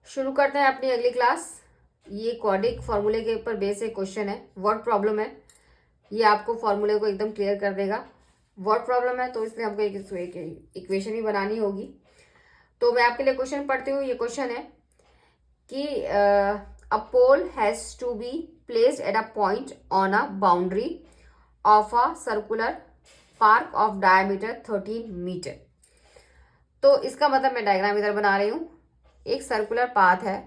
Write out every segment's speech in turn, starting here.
शुरू करते हैं अपनी अगली क्लास। ये क्वाड्रिक फॉर्मूले के ऊपर बेस एक क्वेश्चन है, वर्ड प्रॉब्लम है। ये आपको फॉर्मूले को एकदम क्लियर कर देगा। वर्ड प्रॉब्लम है तो इसलिए हमको एक इक्वेशन ही बनानी होगी। तो मैं आपके लिए क्वेश्चन पढ़ती हूँ। ये क्वेश्चन है कि a pole has to be placed at a point on a boundary of a circular park of diameter 13 metre. तो इसका मतलब मैं डायग्राम इधर बना रही हूँ। एक सर्कुलर पाथ है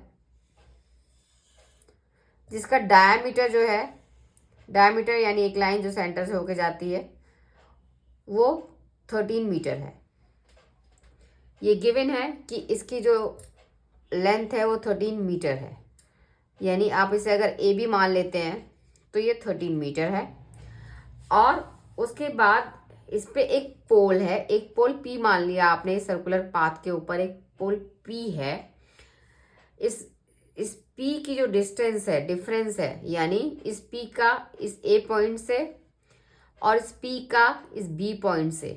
जिसका डायमीटर जो है, डायमीटर यानी एक लाइन जो सेंटर से होके जाती है, वो 13 मीटर है। ये गिवन है कि इसकी जो लेंथ है वो 13 मीटर है। यानी आप इसे अगर ए बी मान लेते हैं तो ये 13 मीटर है। और उसके बाद इस पे एक पोल है, एक पोल पी मान लिया आपने। सर्कुलर पाथ के ऊपर एक पोल पी है। इस पी की जो डिस्टेंस है, डिफरेंस है, यानी इस पी का इस ए पॉइंट से और इस पी का इस बी पॉइंट से,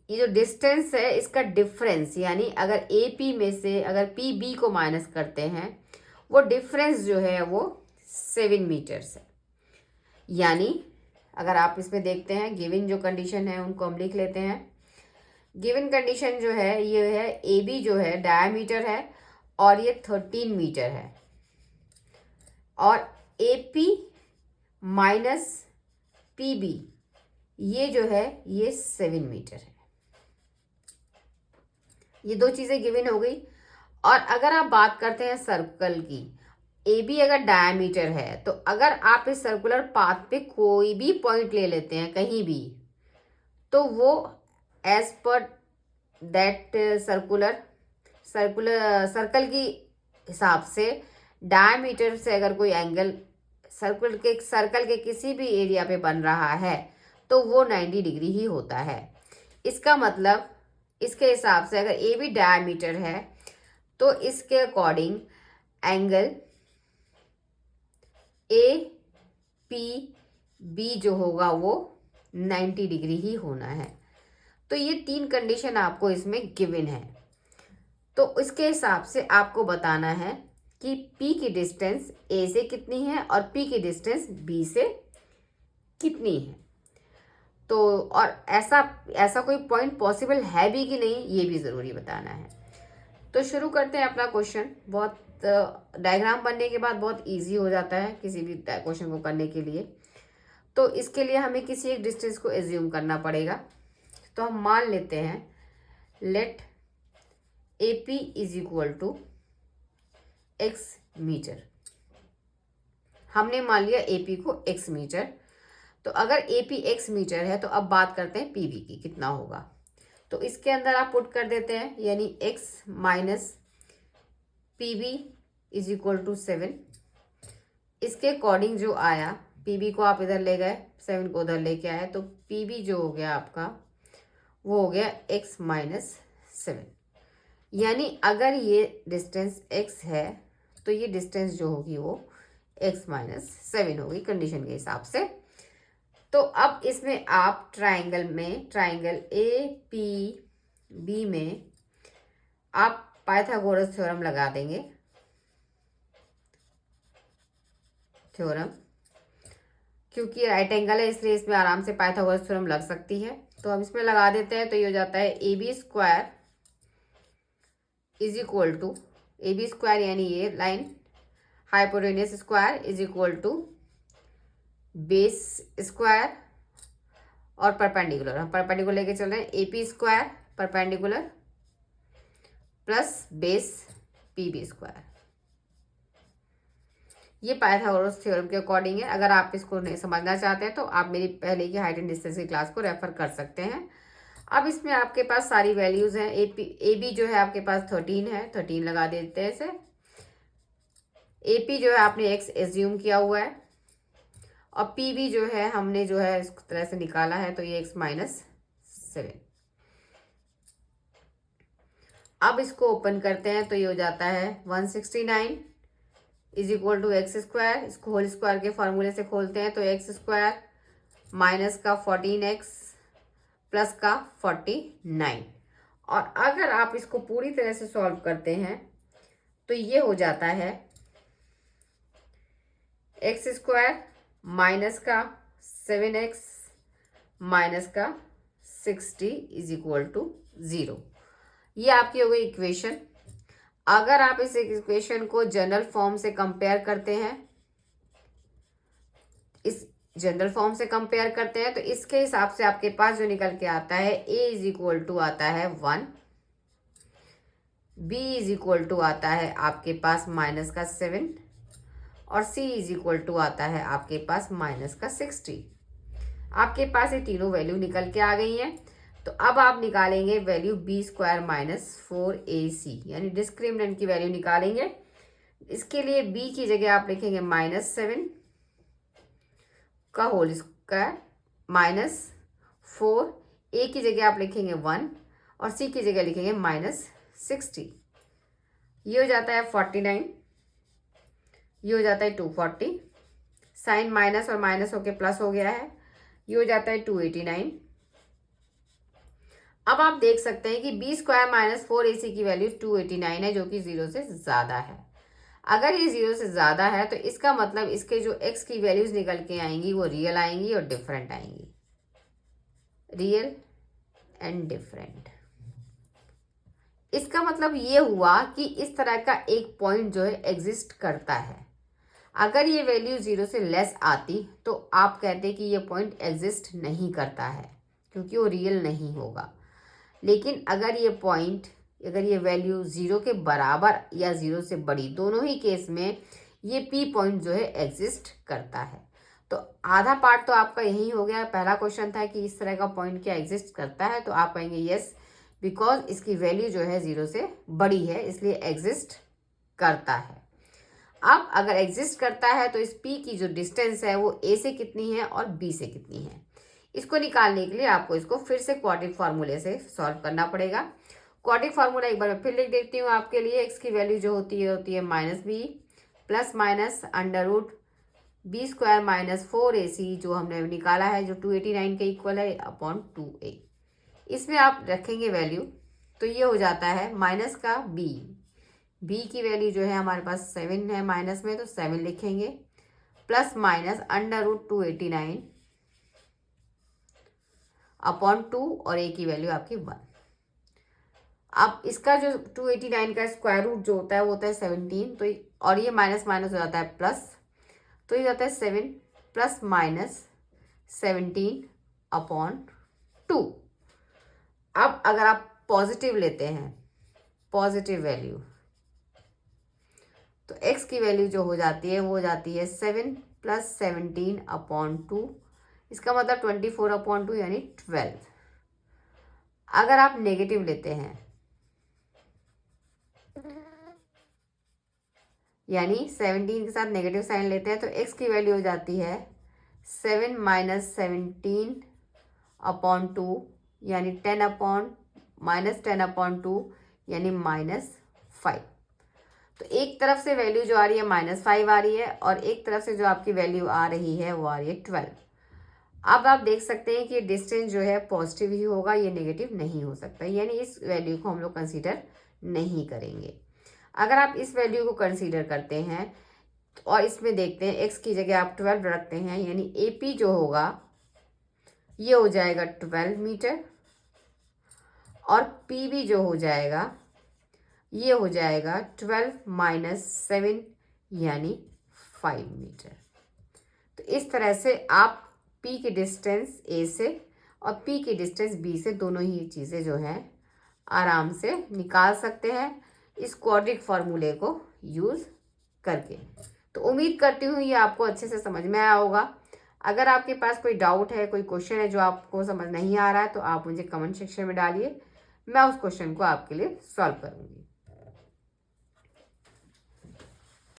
ये जो डिस्टेंस है इसका डिफरेंस, यानी अगर ए पी में से अगर पी बी को माइनस करते हैं, वो डिफरेंस जो है वो 7 मीटर्स है। यानी अगर आप इसमें देखते हैं गिवन जो कंडीशन है उनको हम लिख लेते हैं। गिवन कंडीशन जो है ये है, ए बी जो है डायमीटर है और ये 13 मीटर है, और A P minus P B ये जो है ये 7 मीटर है। ये दो चीजें गिवन हो गई। और अगर आप बात करते हैं सर्कल की, ए बी अगर डायमीटर है तो अगर आप इस सर्कुलर पाथ पे कोई भी पॉइंट ले लेते हैं कहीं भी, तो वो एज पर दैट सर्कल की हिसाब से डायमीटर से अगर कोई एंगल सर्कल के किसी भी एरिया पे बन रहा है तो वो 90 डिग्री ही होता है। इसका मतलब इसके हिसाब से अगर ए बी डायमीटर है तो इसके according angle A P B जो होगा वो 90 डिग्री ही होना है। तो ये 3 कंडीशन आपको इसमें गिवन है। तो इसके हिसाब से आपको बताना है कि P की डिस्टेंस A से कितनी है और P की डिस्टेंस B से कितनी है। तो और ऐसा कोई पॉइंट पॉसिबल है भी कि नहीं, ये भी ज़रूरी बताना है। तो शुरू करते हैं अपना क्वेश्चन। बहुत डायग्राम बनने के बाद बहुत इजी हो जाता है किसी भी क्वेश्चन को करने के लिए। तो इसके लिए हमें किसी एक डिस्टेंस को एज्यूम करना पड़ेगा। तो हम मान लेते हैं let A P is equal to x metre. हमने मान लिया ए पी को एक्स मीटर। तो अगर ए पी एक्स मीटर है तो अब बात करते हैं पी बी की, कितना होगा। तो इसके अंदर आप पुट कर देते हैं, यानी x minus P B is equal to 7। इसके अकॉर्डिंग जो आया, पी बी को आप इधर ले गए, 7 को उधर लेके आए, तो पी बी जो हो गया आपका वो हो गया एक्स माइनस 7। यानी अगर ये डिस्टेंस x है तो ये डिस्टेंस जो होगी वो x माइनस 7 होगी कंडीशन के हिसाब से। तो अब इसमें आप ट्राइंगल ए पी बी में आप पाइथागोरस थ्योरम लगा देंगे। क्योंकि राइट एंगल है इसलिए इसमें आराम से पाइथागोरस थ्योरम लग सकती है। तो हम इसमें लगा देते हैं। तो ये हो जाता है A B square is equal to, A B square यानी ये line hypotenuse square is equal to base square और परपेंडिकुलर, हम परपेंडिकुलर लेके चल रहे हैं, A P square perpendicular plus base P B square. ये पाइथागोरस थ्योरम के अकॉर्डिंग है। अगर आप इसको नहीं समझना चाहते हैं तो आप मेरी पहले की हाइट एंड डिस्टेंस की क्लास को रेफर कर सकते हैं। अब इसमें आपके पास सारी वैल्यूज हैं। ए बी जो है आपके पास 13 है, 13 लगा देते हैं इसे। ए पी जो है आपने एक्स एज्यूम किया हुआ है, और पी बी जो है हमने जो है इस तरह से निकाला है, तो ये एक्स माइनस 7। अब इसको ओपन करते हैं तो ये हो जाता है 169 is equal to x square. इसको होल स्क्वायर के फॉर्मूले से खोलते हैं तो एक्स स्क्वायर माइनस का 14x प्लस का 49। और अगर आप इसको पूरी तरह से सॉल्व करते हैं तो ये हो जाता है एक्स स्क्वायर माइनस का 7x माइनस का 60 इज इक्वल टू 0। ये आपकी हो गई इक्वेशन। अगर आप इस इक्वेशन को जनरल फॉर्म से कंपेयर करते हैं, इस जनरल फॉर्म से कंपेयर करते हैं, तो इसके हिसाब से आपके पास जो निकल के आता है a इज इक्वल टू आता है 1, b इज इक्वल टू आता है आपके पास माइनस का 7 और c इज इक्वल टू आता है आपके पास माइनस का 60। आपके पास ये तीनों वैल्यू निकल के आ गई हैं। तो अब आप निकालेंगे value B square minus 4ac, यानी डिस्क्रिमिनेंट की वैल्यू निकालेंगे। इसके लिए b की जगह आप लिखेंगे -7 का होल स्क्वायर माइनस 4, a की जगह आप लिखेंगे 1 और c की जगह लिखेंगे -60। ये हो जाता है 49, ये हो जाता है 240, साइन माइनस और माइनस होके प्लस हो गया है, ये हो जाता है 289। अब आप देख सकते हैं कि बी स्क्वायर माइनस 4ac की वैल्यू 289 है, जो कि 0 से ज़्यादा है। अगर ये 0 से ज़्यादा है तो इसका मतलब इसके जो x की वैल्यूज निकल के आएंगी वो रियल आएंगी और डिफरेंट आएंगी, रियल एंड डिफरेंट। इसका मतलब ये हुआ कि इस तरह का एक पॉइंट जो है एग्जिस्ट करता है। अगर ये वैल्यू 0 से लेस आती तो आप कहते कि ये पॉइंट एग्जिस्ट नहीं करता है, क्योंकि वो रियल नहीं होगा। लेकिन अगर ये पॉइंट, अगर ये वैल्यू 0 के बराबर या 0 से बड़ी, दोनों ही केस में ये P पॉइंट जो है एग्जिस्ट करता है। तो आधा पार्ट तो आपका यही हो गया। पहला क्वेश्चन था कि इस तरह का पॉइंट क्या एग्जिस्ट करता है, तो आप कहेंगे यस, बिकॉज इसकी वैल्यू जो है 0 से बड़ी है, इसलिए एग्जिस्ट करता है। अब अगर एग्जिस्ट करता है तो इस P की जो डिस्टेंस है वो A से कितनी है और B से कितनी है, इसको निकालने के लिए आपको इसको फिर से क्वाड्रेटिक फार्मूले से सॉल्व करना पड़ेगा। क्वाड्रेटिक फार्मूला एक बार मैं फिर लिख देती हूँ आपके लिए। x की वैल्यू जो होती है -b plus minus under root b square minus 4ac जो हमने निकाला है, जो 289 के इक्वल है, अपॉन 2a। इसमें आप रखेंगे वैल्यू, तो ये हो जाता है माइनस का b की वैल्यू जो है हमारे पास 7 है माइनस में, तो 7 लिखेंगे, plus minus under root 289 upon 2 और a की वैल्यू आपकी 1। अब इसका जो 289 का स्क्वायर रूट जो होता है वो होता है 17, तो और ये माइनस माइनस हो जाता है प्लस, तो ये जाता है 7 प्लस माइनस 17 अपॉन 2। अब अगर आप पॉजिटिव लेते हैं, पॉजिटिव वैल्यू, तो x की वैल्यू जो हो जाती है वो हो जाती है 7 प्लस 17 अपॉन 2, इसका मतलब 24 अपॉन 2 यानी 12। अगर आप नेगेटिव लेते हैं, यानी 17 के साथ नेगेटिव साइन लेते हैं, तो x की वैल्यू हो जाती है 7 माइनस 17 अपॉन 2 यानी 10 अपॉन -10 अपॉन 2 यानी -5। तो एक तरफ से वैल्यू जो आ रही है -5 आ रही है और एक तरफ से जो आपकी वैल्यू आ रही है वो आ रही है 12। अब आप देख सकते हैं कि डिस्टेंस जो है पॉजिटिव ही होगा, ये नेगेटिव नहीं हो सकता, यानी इस वैल्यू को हम लोग कंसीडर नहीं करेंगे। अगर आप इस वैल्यू को कंसीडर करते हैं और इसमें देखते हैं x की जगह आप 12 रखते हैं, यानी AP जो होगा ये हो जाएगा 12 मीटर और PB जो हो जाएगा ये हो जाएगा 12 माइनस 7 यानी 5 मीटर। तो इस तरह से आप P की डिस्टेंस A से और P की डिस्टेंस B से दोनों ही चीज़ें जो हैं आराम से निकाल सकते हैं इस क्वाड्रेटिक फार्मूले को यूज़ करके। तो उम्मीद करती हूँ ये आपको अच्छे से समझ में आया होगा। अगर आपके पास कोई डाउट है, कोई क्वेश्चन है जो आपको समझ नहीं आ रहा है, तो आप मुझे कमेंट सेक्शन में डालिए, मैं उस क्वेश्चन को आपके लिए सॉल्व करूँगी।